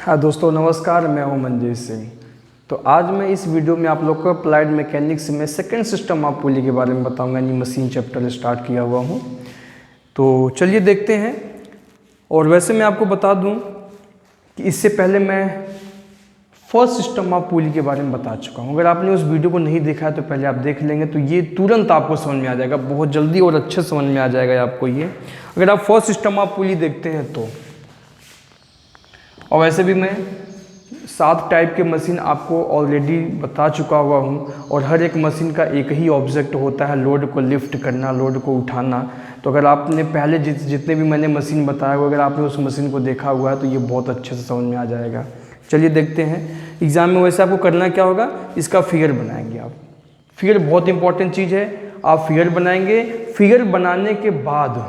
हाँ दोस्तों नमस्कार, मैं हूं मंजीत सिंह। तो आज मैं इस वीडियो में आप लोग को अप्लाइड मैकेनिक्स में सेकंड सिस्टम ऑफ पुली के बारे में बताऊंगा। यानी मशीन चैप्टर स्टार्ट किया हुआ हूं, तो चलिए देखते हैं। और वैसे मैं आपको बता दूं कि इससे पहले मैं फर्स्ट सिस्टम ऑफ पुली के बारे में बता चुका हूं। अगर आपने उस वीडियो को नहीं देखा है तो पहले आप देख लेंगे, तो ये तुरंत आपको समझ में आ जाएगा, बहुत जल्दी और अच्छे समझ में आ जाएगा आपको ये, अगर आप फर्स्ट सिस्टम ऑफ पुली देखते हैं तो। और वैसे भी मैं 7 टाइप के मशीन आपको ऑलरेडी बता चुका हुआ हूँ, और हर एक मशीन का एक ही ऑब्जेक्ट होता है, लोड को लिफ्ट करना, लोड को उठाना। तो अगर आपने पहले जितने भी मैंने मशीन बताया हुआ, अगर आपने उस मशीन को देखा हुआ है तो ये बहुत अच्छे से समझ में आ जाएगा। चलिए देखते हैं। एग्ज़ाम में वैसे आपको करना क्या होगा, इसका फिगर बनाएंगे आप। फिगर बहुत इंपॉर्टेंट चीज़ है, आप फिगर बनाएंगे। फिगर बनाने के बाद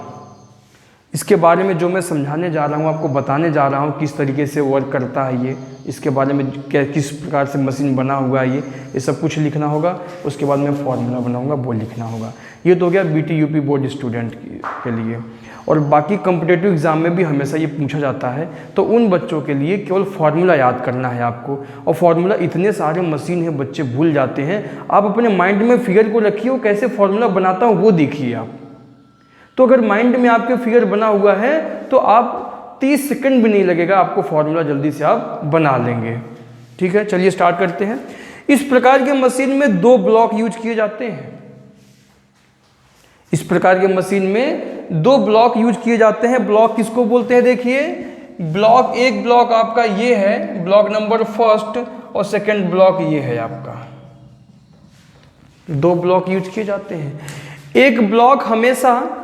इसके बारे में जो मैं समझाने जा रहा हूँ, आपको बताने जा रहा हूँ किस तरीके से वर्क करता है ये, इसके बारे में किस प्रकार से मशीन बना हुआ है ये सब कुछ लिखना होगा। उसके बाद मैं फॉर्मूला बनाऊंगा, वो लिखना होगा। ये तो हो गया बीटी यूपी बोर्ड स्टूडेंट के लिए। और बाकी कॉम्पिटेटिव एग्जाम में भी हमेशा ये पूछा जाता है, तो उन बच्चों के लिए केवल फार्मूला याद करना है आपको। और फार्मूला इतने सारे मशीन है, बच्चे भूल जाते हैं। आप अपने माइंड में फिगर को रखिए, वो कैसे फार्मूला बनाता हूँ वो देखिए आप। तो अगर माइंड में आपके फिगर बना हुआ है तो आप 30 सेकंड भी नहीं लगेगा, आपको फॉर्मूला जल्दी से आप बना लेंगे। ठीक है, चलिए स्टार्ट करते हैं। इस प्रकार के मशीन में 2 ब्लॉक यूज किए जाते हैं। इस प्रकार के मशीन में 2 ब्लॉक यूज किए जाते हैं। ब्लॉक किसको बोलते हैं, देखिए ब्लॉक, एक ब्लॉक आपका ये है, ब्लॉक नंबर फर्स्ट, और सेकंड ब्लॉक ये है आपका। 2 ब्लॉक यूज किए जाते हैं। एक ब्लॉक हमेशा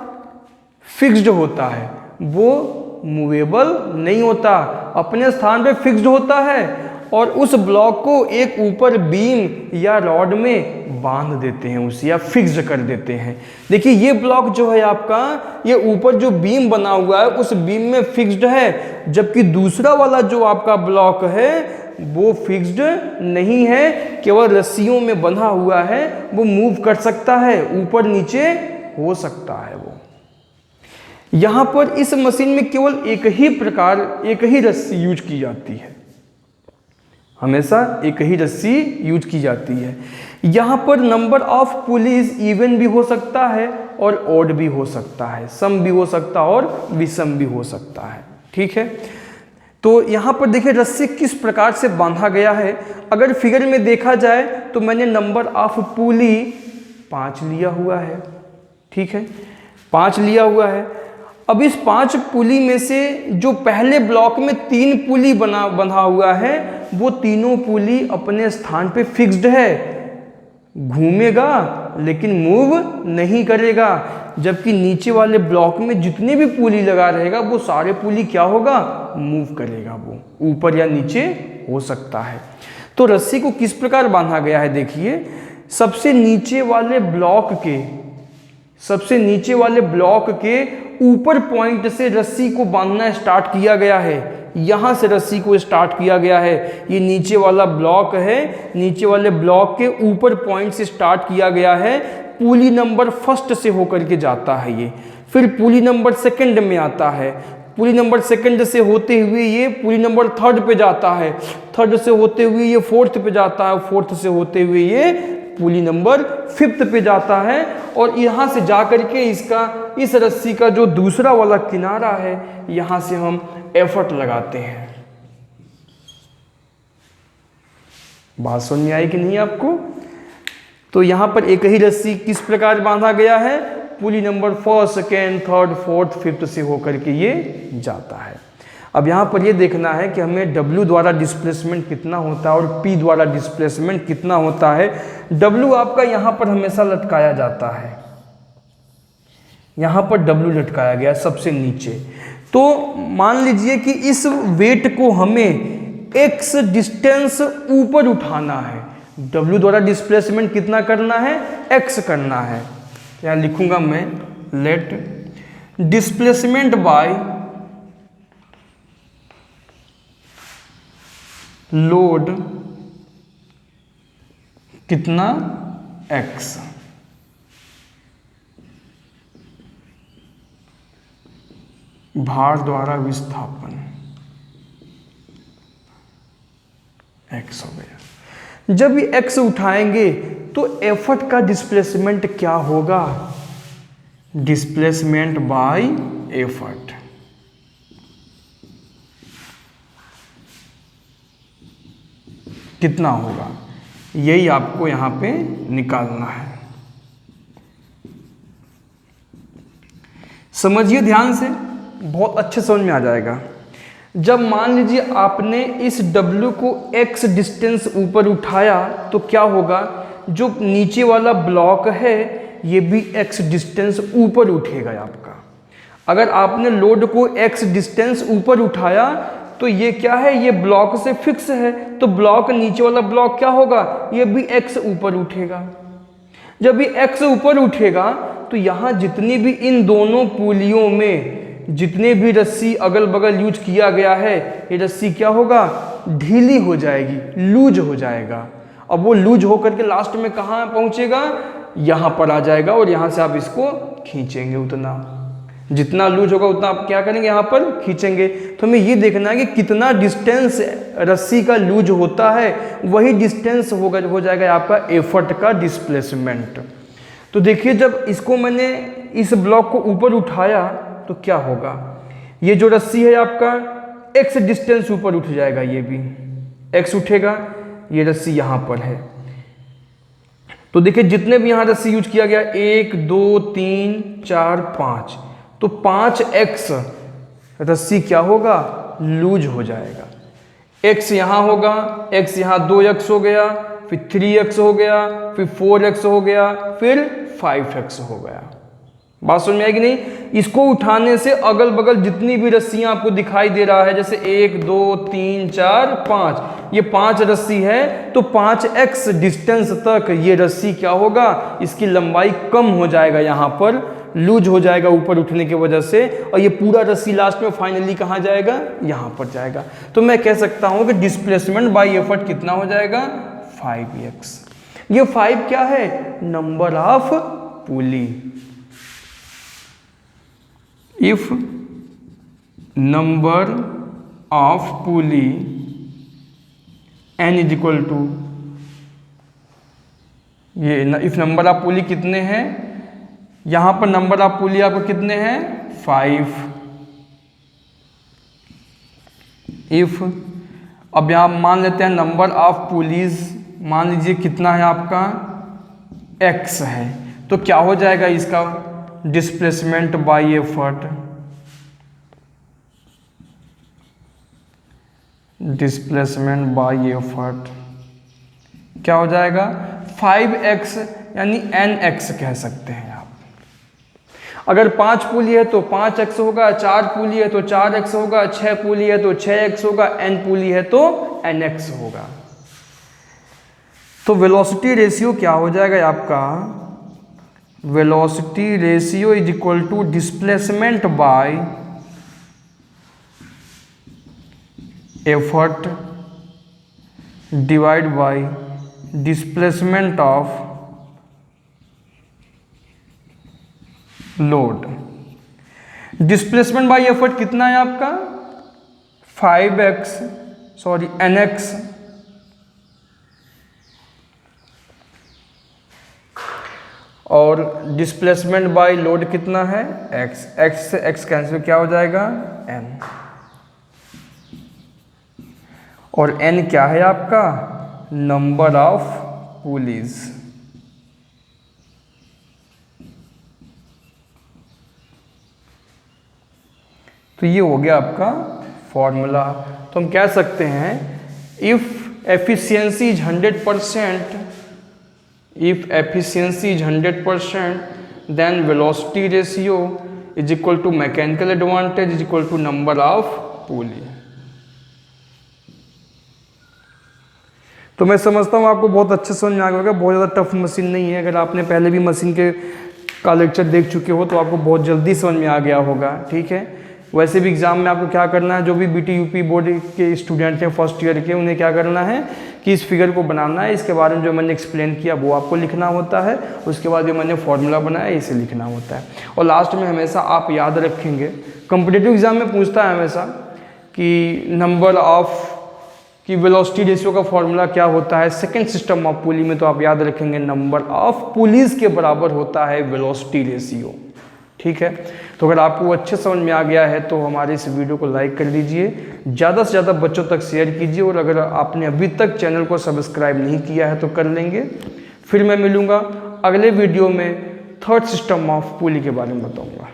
फिक्स्ड होता है, वो मूवेबल नहीं होता, अपने स्थान पे फिक्स्ड होता है, और उस ब्लॉक को एक ऊपर बीम या रॉड में बांध देते हैं उसे, या फिक्स्ड कर देते हैं। देखिए ये ब्लॉक जो है आपका, ये ऊपर जो बीम बना हुआ है उस बीम में फिक्स्ड है, जबकि दूसरा वाला जो आपका ब्लॉक है वो फिक्स्ड नहीं है, केवल रस्सियों में बंधा हुआ है। वो मूव कर सकता है, ऊपर नीचे हो सकता है वो। यहां पर इस मशीन में केवल एक ही रस्सी यूज की जाती है, हमेशा एक ही रस्सी यूज की जाती है। यहां पर नंबर ऑफ पुलीज इवन भी हो सकता है और ऑड भी हो सकता है, सम भी हो सकता है और विषम भी हो सकता है। ठीक है, तो यहां पर देखिए रस्सी किस प्रकार से बांधा गया है। अगर फिगर में देखा जाए तो मैंने नंबर ऑफ पुली 5 लिया हुआ है। ठीक है, 5 लिया हुआ है। अब इस 5 पुली में से जो पहले ब्लॉक में 3 पुली बंधा हुआ है, वो तीनों पुली अपने स्थान पे फिक्स्ड है, घूमेगा लेकिन मूव नहीं करेगा। जबकि नीचे वाले ब्लॉक में जितने भी पुली लगा रहेगा वो सारे पुली क्या होगा, मूव करेगा, वो ऊपर या नीचे हो सकता है। तो रस्सी को किस प्रकार बांधा गया है, देखिए सबसे नीचे वाले ब्लॉक के ऊपर पॉइंट से रस्सी को बांधना स्टार्ट किया गया है। यहां से रस्सी को स्टार्ट किया गया है। ये नीचे वाला ब्लॉक है, नीचे वाले ब्लॉक के ऊपर पॉइंट से स्टार्ट किया गया है। पुली नंबर फर्स्ट से होकर के जाता है ये, फिर पुली नंबर सेकंड में आता है, पुली नंबर सेकंड से होते हुए ये पुली नंबर थर्ड पे जाता है, थर्ड से होते हुए ये फोर्थ पे जाता है, फोर्थ से होते हुए ये पुली नंबर 5th पे जाता है। और यहां से जाकर के इस रस्सी का जो दूसरा वाला किनारा है, यहां से हम एफर्ट लगाते हैं। बात समझ में आई कि नहीं आपको? तो यहां पर एक ही रस्सी किस प्रकार बांधा गया है, पुली number 1st, 2nd, 3rd, 4th, 5th से होकर के ये जाता है। अब यहाँ पर ये देखना है कि हमें W द्वारा डिस्प्लेसमेंट कितना होता है और P द्वारा डिस्प्लेसमेंट कितना होता है। W आपका यहाँ पर हमेशा लटकाया जाता है, यहाँ पर W लटकाया गया सबसे नीचे। तो मान लीजिए कि इस वेट को हमें X डिस्टेंस ऊपर उठाना है, W द्वारा डिस्प्लेसमेंट कितना करना है, X करना है। यहाँ लिखूंगा मैं, लेट डिस्प्लेसमेंट बाय लोड कितना, x, भार द्वारा विस्थापन x हो गया। जब ये x उठाएंगे तो एफर्ट का डिस्प्लेसमेंट क्या होगा? Displacement by effort. कितना होगा, यही आपको यहां पे निकालना है। समझिए ध्यान से, बहुत अच्छे समझ में आ जाएगा। जब मान लीजिए आपने इस W को x डिस्टेंस ऊपर उठाया तो क्या होगा, जो नीचे वाला ब्लॉक है ये भी x डिस्टेंस ऊपर उठेगा आपका। अगर आपने लोड को x डिस्टेंस ऊपर उठाया तो ये क्या है, ये ब्लॉक से फिक्स है, तो ब्लॉक नीचे वाला ब्लॉक क्या होगा, ये भी x ऊपर उठेगा। जब भी x ऊपर उठेगा तो यहाँ जितनी भी इन दोनों पुलियों में जितने भी रस्सी अगल बगल यूज किया गया है, ये रस्सी क्या होगा, ढीली हो जाएगी, लूज हो जाएगा। अब वो लूज होकर के लास्ट में कहाँ पहुँचेगा, यहाँ पर आ जाएगा और यहाँ से आप इसको खींचेंगे। उतना जितना लूज होगा उतना आप क्या करेंगे, यहाँ पर खींचेंगे। तो हमें ये देखना है कि कितना डिस्टेंस रस्सी का लूज होता है, वही डिस्टेंस हो जाएगा आपका एफर्ट का डिस्प्लेसमेंट। तो देखिए जब इसको मैंने इस ब्लॉक को ऊपर उठाया तो क्या होगा, ये जो रस्सी है आपका x डिस्टेंस ऊपर उठ जाएगा, ये भी x उठेगा, ये रस्सी यहाँ पर है। तो देखिए जितने भी यहाँ रस्सी यूज किया गया 1 2 3 4 5, तो 5x रस्सी क्या होगा, लूज हो जाएगा। x यहाँ होगा, x यहाँ 2x हो गया, फिर 3x हो गया, फिर 4x हो गया, फिर 5x हो गया। बात समझ में आएगी नहीं? इसको उठाने से अगल बगल जितनी भी रस्सियां आपको दिखाई दे रहा है, जैसे 1 2 3 4 5, ये 5 रस्सी है, तो 5x डिस्टेंस तक ये रस्सी क्या होगा, इसकी लंबाई कम हो जाएगा, यहाँ पर लूज हो जाएगा ऊपर उठने की वजह से, और ये पूरा रस्सी लास्ट में फाइनली कहाँ जाएगा, यहाँ पर जाएगा। तो मैं कह सकता हूँ कि डिस्प्लेसमेंट बाय एफर्ट कितना हो जाएगा, 5x। ये 5 क्या है, number of pulley. If number of pulley n is equal to, ये इफ नंबर ऑफ पुली कितने हैं, यहां पर नंबर ऑफ पुली आपको कितने हैं, 5। इफ अब यहां मान लेते हैं नंबर ऑफ पुलीज, मान लीजिए कितना है आपका, x है, तो क्या हो जाएगा इसका displacement by effort, displacement by effort क्या हो जाएगा, 5x यानी nx कह सकते हैं आप। अगर 5 पुली है तो 5x होगा, 4 पुली है तो 4x होगा, 6 पुली है तो 6x होगा, n पुली है तो nx होगा। तो वेलोसिटी रेशियो क्या हो जाएगा आपका, velocity ratio is equal to displacement by effort divide by displacement of load. Displacement by effort कितना है आपका, nx, और डिस्प्लेसमेंट बाय लोड कितना है, x से x कैंसिल, क्या हो जाएगा, n, और n क्या है आपका, नंबर ऑफ पुलीज। तो ये हो गया आपका फॉर्मूला। तो हम कह सकते हैं if efficiency is 100%, if efficiency is 100%, then velocity ratio is equal to mechanical advantage is equal to number of pulley। तो मैं समझता हूँ आपको बहुत अच्छे समझ में आ गया होगा, बहुत ज़्यादा टफ मशीन नहीं है। अगर आपने पहले भी मशीन का लेक्चर देख चुके हो तो आपको बहुत जल्दी समझ में आ गया होगा, ठीक है। वैसे भी एग्जाम में आपको क्या करना है, जो भी BT UP बोर्ड के स्टूडेंट हैं फर्स्ट ईयर के, उन्हें क्या करना है कि इस फिगर को बनाना है, इसके बारे में जो मैंने एक्सप्लेन किया वो आपको लिखना होता है, उसके बाद जो मैंने फॉर्मूला बनाया इसे लिखना होता है। और लास्ट में हमेशा आप याद रखेंगे, कॉम्पिटिटिव एग्जाम में पूछता है हमेशा कि नंबर ऑफ कि वेलोसिटी रेशियो का फॉर्मूला क्या होता है सेकेंड सिस्टम ऑफ पुली में, तो आप याद रखेंगे नंबर ऑफ पुलीज के बराबर होता है वेलोसिटी रेशियो। ठीक है, तो अगर आपको अच्छे समझ में आ गया है तो हमारे इस वीडियो को लाइक कर लीजिए, ज़्यादा से ज़्यादा बच्चों तक शेयर कीजिए, और अगर आपने अभी तक चैनल को सब्सक्राइब नहीं किया है तो कर लेंगे। फिर मैं मिलूँगा अगले वीडियो में थर्ड सिस्टम ऑफ पुली के बारे में बताऊँगा।